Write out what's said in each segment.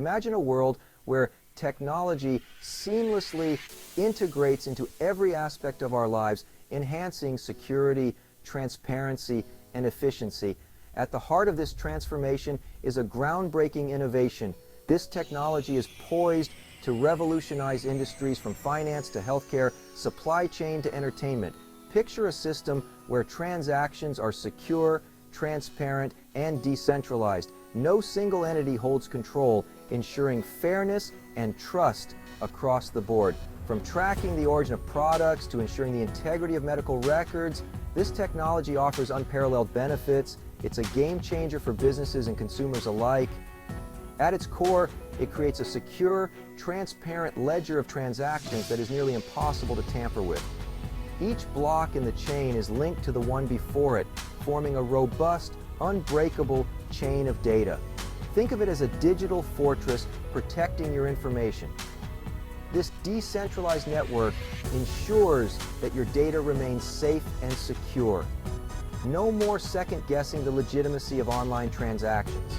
Imagine a world where technology seamlessly integrates into every aspect of our lives, enhancing security, transparency, and efficiency. At the heart of this transformation is a groundbreaking innovation. This technology is poised to revolutionize industries from finance to healthcare, supply chain to entertainment. Picture a system where transactions are secure, transparent, and decentralized. No single entity holds control, ensuring fairness and trust across the board. From tracking the origin of products to ensuring the integrity of medical records, this technology offers unparalleled benefits. It's a game changer for businesses and consumers alike. At its core, it creates a secure, transparent ledger of transactions that is nearly impossible to tamper with. Each block in the chain is linked to the one before it, forming a robust, unbreakable chain of data. Think of it as a digital fortress protecting your information. This decentralized network ensures that your data remains safe and secure. No more second-guessing the legitimacy of online transactions.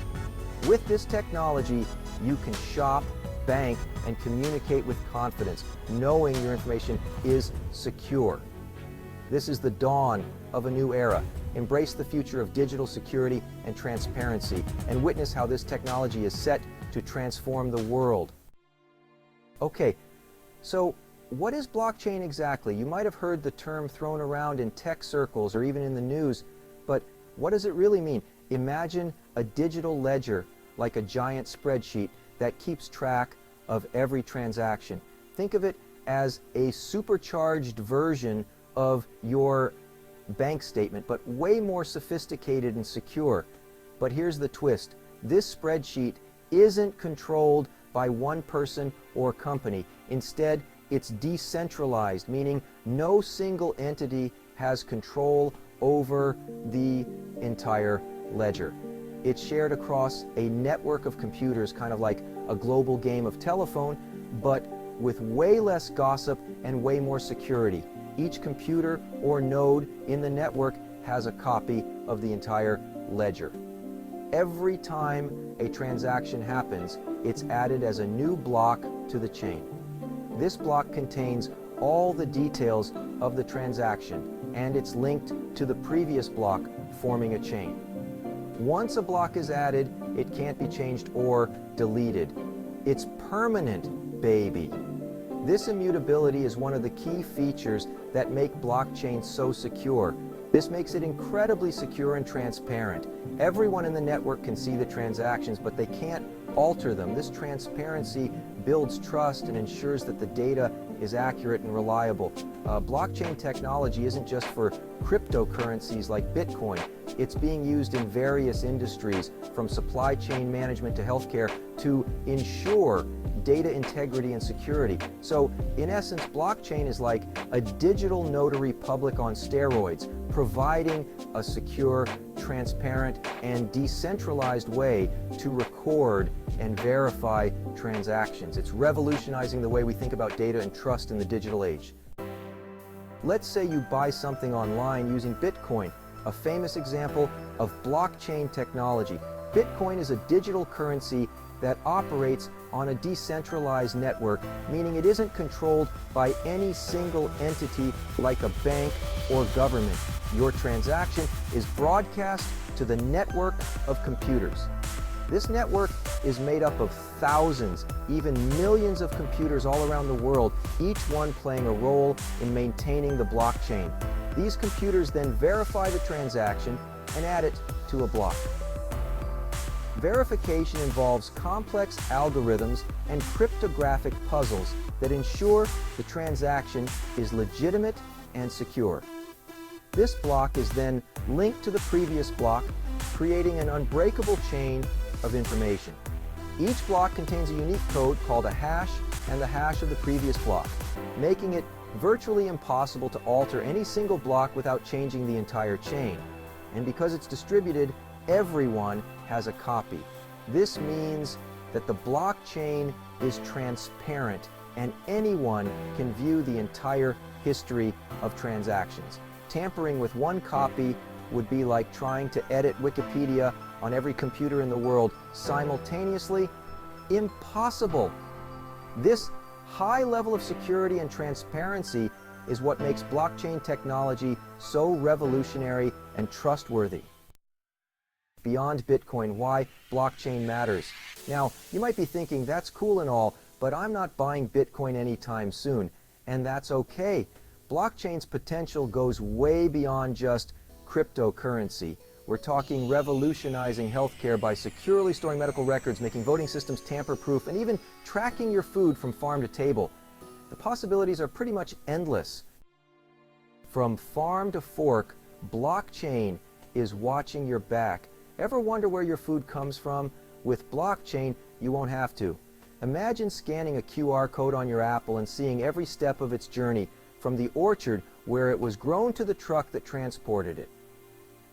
With this technology, you can shop, bank, and communicate with confidence, knowing your information is secure. This is the dawn of a new era. Embrace the future of digital security and transparency, and witness how this technology is set to transform the world. Okay, so what is blockchain exactly? You might have heard the term thrown around in tech circles or even in the news, but what does it really mean? Imagine a digital ledger, like a giant spreadsheet that keeps track of every transaction. Think of it as a supercharged version of your bank statement, but way more sophisticated and secure. But here's the twist. This spreadsheet isn't controlled by one person or company. Instead, it's decentralized, meaning no single entity has control over the entire ledger. It's shared across a network of computers, kind of like a global game of telephone, but with way less gossip and way more security. Each computer or node in the network has a copy of the entire ledger. Every time a transaction happens, it's added as a new block to the chain. This block contains all the details of the transaction, and it's linked to the previous block, forming a chain. Once a block is added, it can't be changed or deleted. It's permanent, baby. This immutability is one of the key features that make blockchain so secure. This makes it incredibly secure and transparent. Everyone in the network can see the transactions, but they can't alter them. This transparency builds trust and ensures that the data is accurate and reliable. Blockchain technology isn't just for cryptocurrencies like Bitcoin. It's being used in various industries, from supply chain management to healthcare, to ensure data integrity and security. So, in essence, blockchain is like a digital notary public on steroids, providing a secure, transparent, and decentralized way to record and verify transactions. It's revolutionizing the way we think about data and trust in the digital age. Let's say you buy something online using Bitcoin, a famous example of blockchain technology. Bitcoin is a digital currency that operates on a decentralized network, meaning it isn't controlled by any single entity like a bank or government. Your transaction is broadcast to the network of computers. This network is made up of thousands, even millions of computers all around the world, each one playing a role in maintaining the blockchain. These computers then verify the transaction and add it to a block. Verification involves complex algorithms and cryptographic puzzles that ensure the transaction is legitimate and secure. This block is then linked to the previous block, creating an unbreakable chain of information. Each block contains a unique code called a hash and the hash of the previous block, making it virtually impossible to alter any single block without changing the entire chain. And because it's distributed, everyone has a copy. This means that the blockchain is transparent and anyone can view the entire history of transactions. Tampering with one copy would be like trying to edit Wikipedia on every computer in the world simultaneously impossible. This high level of security and transparency is what makes blockchain technology so revolutionary and trustworthy. Beyond Bitcoin, why blockchain matters. Now, you might be thinking, that's cool and all, but I'm not buying Bitcoin anytime soon, and that's okay. Blockchain's potential goes way beyond just cryptocurrency. We're talking revolutionizing healthcare by securely storing medical records, making voting systems tamper-proof, and even tracking your food from farm to table. The possibilities are pretty much endless. From farm to fork, blockchain is watching your back. Ever wonder where your food comes from? With blockchain, you won't have to. Imagine scanning a QR code on your apple and seeing every step of its journey, from the orchard where it was grown to the truck that transported it.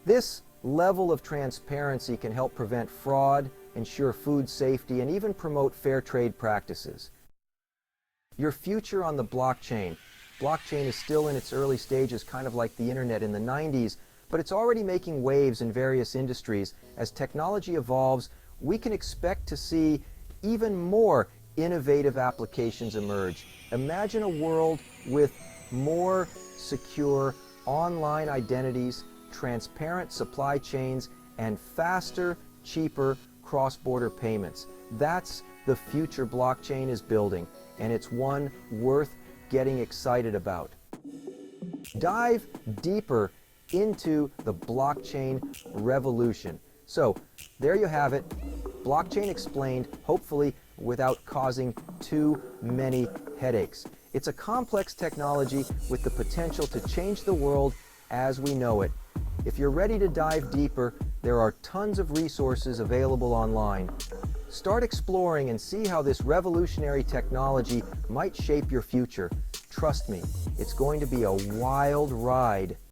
This level of transparency can help prevent fraud, ensure food safety, and even promote fair trade practices. Your future on the blockchain. Blockchain is still in its early stages, kind of like the internet in the 90s, but it's already making waves in various industries. As technology evolves, we can expect to see even more innovative applications emerge. Imagine a world with more secure online identities, transparent supply chains, and faster, cheaper cross-border payments. That's the future blockchain is building, and it's one worth getting excited about. Dive deeper into the blockchain revolution. So, there you have it. Blockchain explained, hopefully without causing too many headaches. It's a complex technology with the potential to change the world as we know it. If you're ready to dive deeper, there are tons of resources available online. Start exploring and see how this revolutionary technology might shape your future. Trust me, it's going to be a wild ride.